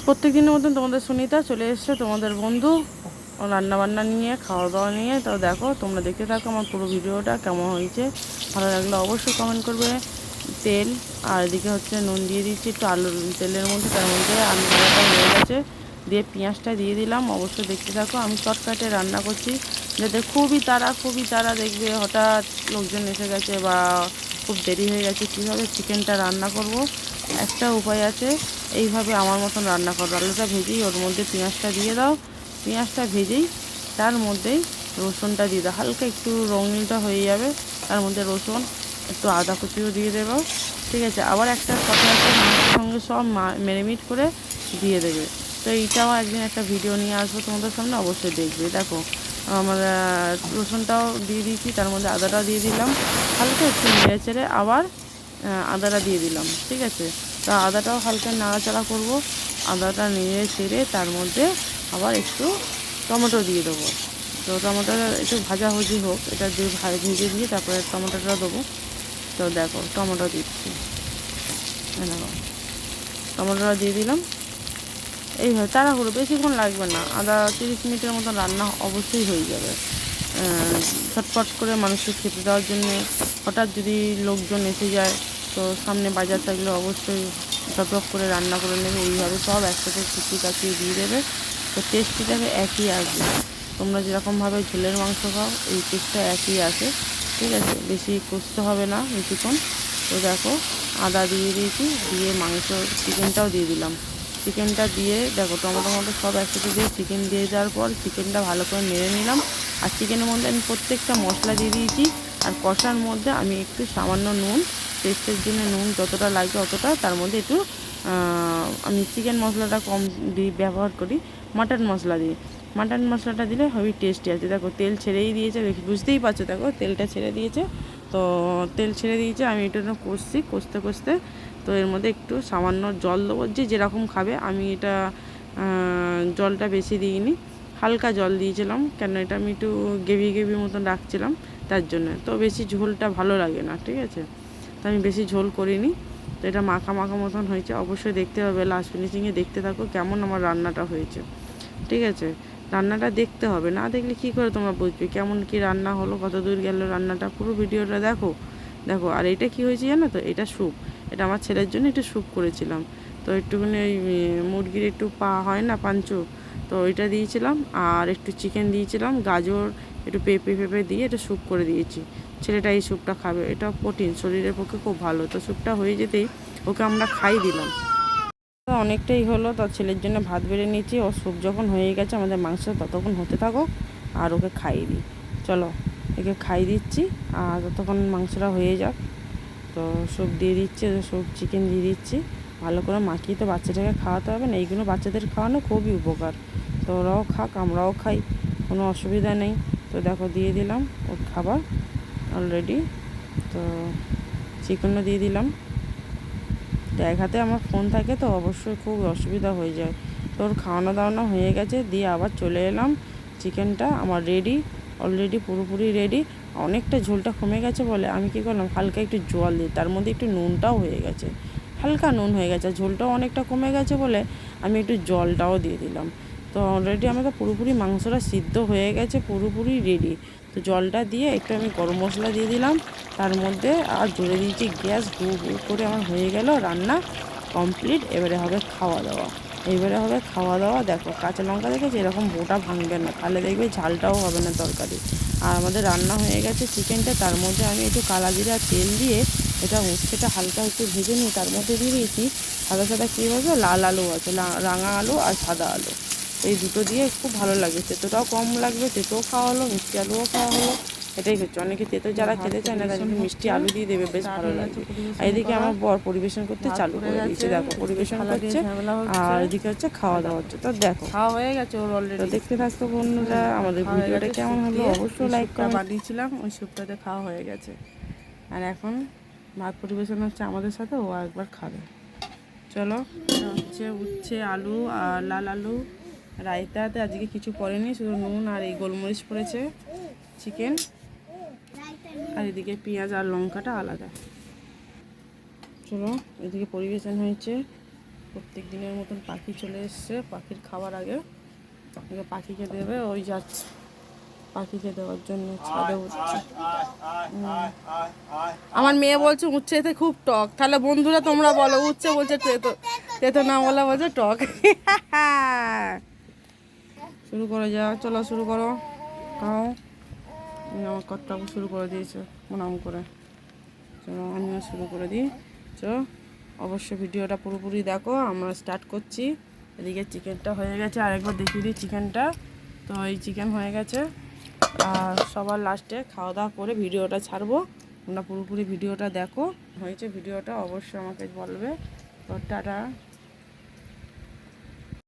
প্রত্যেক দিনের মতন তোমাদের সুনিতা চলে এসছে, তোমাদের বন্ধু রান্নাবান্না নিয়ে, খাওয়া দাওয়া নিয়ে। তো দেখো, তোমরা দেখতে থাকো আমার পুরো ভিডিওটা কেমন হয়েছে। ভালো লাগলে অবশ্যই কমেন্ট করবে। তেল আর এদিকে হচ্ছে নুন দিয়ে দিচ্ছি একটু আলু তেলের মধ্যে, তার মধ্যে আলু ভাজাটা হয়ে গেছে, দিয়ে পেঁয়াজটা দিয়ে দিলাম। অবশ্যই দেখতে থাকো, আমি শর্টকাটে রান্না করছি, যাতে খুবই তাড়া দেখবে হঠাৎ লোকজন এসে গেছে বা খুব দেরি হয়ে গেছে, কীভাবে চিকেনটা রান্না করব। একটা উপায় আছে, এইভাবে আমার মতন রান্না করো। আলুটা ভেজেই ওর মধ্যে পেঁয়াজটা দিয়ে দাও, পেঁয়াজটা ভেজেই তার মধ্যেই রসুনটা দিয়ে দাও, হালকা একটু রঙিনটা হয়ে যাবে, তার মধ্যে রসুন একটু আদা কুচিও দিয়ে দেবো। ঠিক আছে, আবার একটা কথা আছে, মাংসের সঙ্গে সব ম্যারিনেট করে দিয়ে দেবে। তো এইটাও একদিন একটা ভিডিও নিয়ে আসবো তোমাদের সামনে, অবশ্যই দেখবে। দেখো আমরা রসুনটাও দিয়ে দিয়েছি, তার মধ্যে আদাটাও দিয়ে দিলাম, হালকা একটু নেড়ে চেড়ে আবার আদাটা দিয়ে দিলাম। ঠিক আছে, তা আদাটাও হালকা নাড়াচাড়া করব, আদাটা নেড়ে চেড়ে তার মধ্যে আবার একটু টমেটো দিয়ে দেবো। তো টমেটোটা একটু ভাজাভুজি হোক, এটা দিয়ে ভেজে দিয়ে তারপরে টমেটোটা দেবো। তো দেখো টমেটো দিচ্ছি, দেখো টমেটোটা দিয়ে দিলাম। এইভাবে তাড়াহুড়ো, বেশিক্ষণ লাগবে না, 30 মিনিটের মতো রান্না অবশ্যই হয়ে যাবে। ছটফট করে মানুষকে খেতে দেওয়ার জন্যে, হঠাৎ যদি লোকজন এসে যায় তো সামনে বাজার থাকলে অবশ্যই টপটপ করে রান্না করে নেবে। এইভাবে সব একসাথে কুচি কাচিয়ে দিয়ে দেবে, তো টেস্টিটাকে একই আসবে। তোমরা যেরকমভাবে ঝোলের মাংস খাও এই টেস্টটা একই আসে। ঠিক আছে, বেশি কষতে হবে না বেশিক্ষণ। তো দেখো আদা দিয়ে দিয়েছি, দিয়ে মাংস চিকেনটাও দিয়ে দিলাম। চিকেনটা দিয়ে দেখো টমেটো সব একসাথে দিয়ে চিকেন দিয়ে দেওয়ার পর চিকেনটা ভালো করে নেড়ে নিলাম। আর চিকেনের মধ্যে আমি প্রত্যেকটা মশলা দিয়ে দিয়েছি, আর কষার মধ্যে আমি একটু সামান্য নুন, টেস্টের জন্য নুন যতটা লাগবে অতটা, তার মধ্যে একটু আমি চিকেন মশলাটা কম ব্যবহার করি, মাটন মশলা দিই। মাটন মশলাটা দিলে হেবি টেস্টি আছে। দেখো তেল ছেড়েই দিয়েছে, বুঝতেই পারছো, দেখো তেলটা ছেড়ে দিয়েছে। তো তেল ছেড়ে দিয়েছে, আমি এটা কষছি, কষতে কষতে তো এর মধ্যে একটু সামান্য জল দেবো, যেরকম খাবে। আমি এটা জলটা বেশি দিইনি, হালকা জল দিয়েছিলাম, কেন এটা আমি একটু গ্রেভি মতন রাখছিলাম তার জন্য। তো বেশি ঝোলটা ভালো লাগে না, ঠিক আছে, তো আমি বেশি ঝোল করিনি। তো এটা মাখা মতন হয়েছে, অবশ্যই দেখতে হবে, লাস্ট ফিনিশিংয়ে দেখতে থাকো কেমন আমার রান্নাটা হয়েছে। ঠিক আছে, রান্নাটা দেখতে হবে, না দেখলে কী করে তোমরা বুঝবে কেমন কি রান্না হলো, কত দূর গেল রান্নাটা। পুরো ভিডিওটা দেখো। দেখো আর এটা কি হয়েছে জানো তো, এটা স্যুপ, এটা আমার ছেলের জন্য একটু স্যুপ করেছিলাম। তো একটুখানি ওই মুরগির একটু পা হয় না, পাঞ্চু, তো ওইটা দিয়েছিলাম, আর একটু চিকেন দিয়েছিলাম, গাজর একটু পেঁপে দিয়ে এটা স্যুপ করে দিয়েছি। ছেলেটা এই স্যুপটা খাবে, এটা প্রোটিন, শরীরের পক্ষে খুব ভালো। তো স্যুপটা হয়ে যেতেই ওকে আমরা খাই দিলাম। অনেকটাই হলো, তার ছেলের জন্য ভাত বেড়ে নিয়েছি, ও স্যুপ যখন হয়ে গেছে আমাদের মাংস ততক্ষণ হতে থাকুক, আর ওকে খাইয়ে দিই। চলো একে খাইয়ে দিচ্ছি, আর ততক্ষণ মাংসটা হয়ে যাক। তো স্যুপ দিয়ে দিচ্ছি, স্যুপ চিকেন দিয়ে দিচ্ছি, ভালো করে মাখিয়ে তো বাচ্চাটাকে খাওয়াতে হবে না, এইগুলো বাচ্চাদের খাওয়ানো খুবই উপকার। তো ওরাও খাক, আমরাও খাই, কোনো অসুবিধা নেই। তো দেখো দিয়ে দিলাম ওর খাবার অলরেডি, তো চিকেনও দিয়ে দিলাম। তো এক হাতে আমার ফোন থাকে, তো অবশ্যই খুব অসুবিধা হয়ে যায়। তোর খাওয়ানো দাওয়ানো হয়ে গেছে, দিয়ে আবার চলে এলাম। চিকেনটা আমার রেডি, অলরেডি পুরোপুরি রেডি। অনেকটা ঝোলটা কমে গেছে বলে আমি কী করলাম, হালকা একটু জল দিই, তার মধ্যে একটু নুনটাও হয়ে গেছে, হালকা নুন হয়ে গেছে, ঝোলটাও অনেকটা কমে গেছে বলে আমি একটু জলটাও দিয়ে দিলাম। তো অলরেডি আমাদের পুরোপুরি মাংসটা সিদ্ধ হয়ে গেছে, পুরোপুরি রেডি। তো জলটা দিয়ে একটু আমি গরম মশলা দিয়ে দিলাম তার মধ্যে, আর জুড়ে দিয়েছি গ্যাস, হু করে আমার হয়ে গেল রান্না কমপ্লিট। এবারে হবে খাওয়া দাওয়া, দেখো কাঁচা লঙ্কা দেখেছি, এরকম বোটা ভাঙবে না, তাহলে দেখবে ঝালটাও হবে না তরকারি। আর আমাদের রান্না হয়ে গেছে চিকেনটা, তার মধ্যে আমি একটু কালা জিরা তেল দিয়ে এটা উচ্ছেটা হালকা একটু ভেজে নিয়ে তার মধ্যে দিয়ে দিয়েছি সাদা কী বলবো, লাল আলু আছে, রাঙা আলু আর সাদা আলু, এই দুটো দিয়ে খুব ভালো লাগে। তেতোটাও কম লাগবে, তেতোও খাওয়া হলো, মিষ্টি আলুও খাওয়া হলো। এটাই হচ্ছে, অনেকে তেতো যারা খেতে চায় না তাদেরকে মিষ্টি আলু দিয়ে দেবে, বেশ ভালো লাগবে। আর এদিকে আমার বর পরিবেশন করতে চালু করে দিয়েছে, দেখো পরিবেশন করছে, আর এদিকে হচ্ছে খাওয়া দাওয়া হচ্ছে। তো দেখো খাওয়া হয়ে গেছে ওর অলরেডি। তো দেখতে থাকতো বন্ধুরা, আমাদের ভিডিওটা কেমন হলো অবশ্যই লাইক করে। বানিয়েছিলাম ওই স্যুপটাতে খাওয়া হয়ে গেছে, আর এখন ভাত পরিবেশন হচ্ছে আমাদের সাথে, ও একবার খাবে। চলো উচ্ছে আলু আর লাল আলু রায়তাতে আজকে কিছু পড়েনি, শুধু নুন আর এই গোলমরিচ পড়েছে, চিকেন, আর এদিকে পেঁয়াজ আর লঙ্কাটা আলাদা। চলো এদিকে পরিবেশন হয়েছে, প্রত্যেক দিনের মতন পাখি চলে এসছে, পাখির খাবার আগে পাখিকে দেবে, ওই যাচ্ছে পাখিকে দেওয়ার জন্য ছাদে উঠছে। আমার মেয়ে বলছে উচ্ছে এতে খুব টক, তাহলে বন্ধুরা তোমরা বলো উচ্ছে বলছে তেতো, তেতো না বলে বলছে টক। শুরু করে যা, চলো শুরু করো, খাও। আমার কর্তাবু শুরু করে দিয়েছে প্রণাম করে। চলো আমিও শুরু করে দিই। চলো অবশ্যই ভিডিওটা পুরোপুরি দেখো, আমরা স্টার্ট করছি। এদিকে চিকেনটা হয়ে গেছে, আরেকবার দেখিয়ে দিই চিকেনটা। তো এই চিকেন হয়ে গেছে, আর সবার লাস্টে খাওয়া দাওয়া করে ভিডিওটা ছাড়বো, তোমরা পুরোপুরি ভিডিওটা দেখো। হয়েছে ভিডিওটা অবশ্যই আমাকে বলবে। তো টাটা।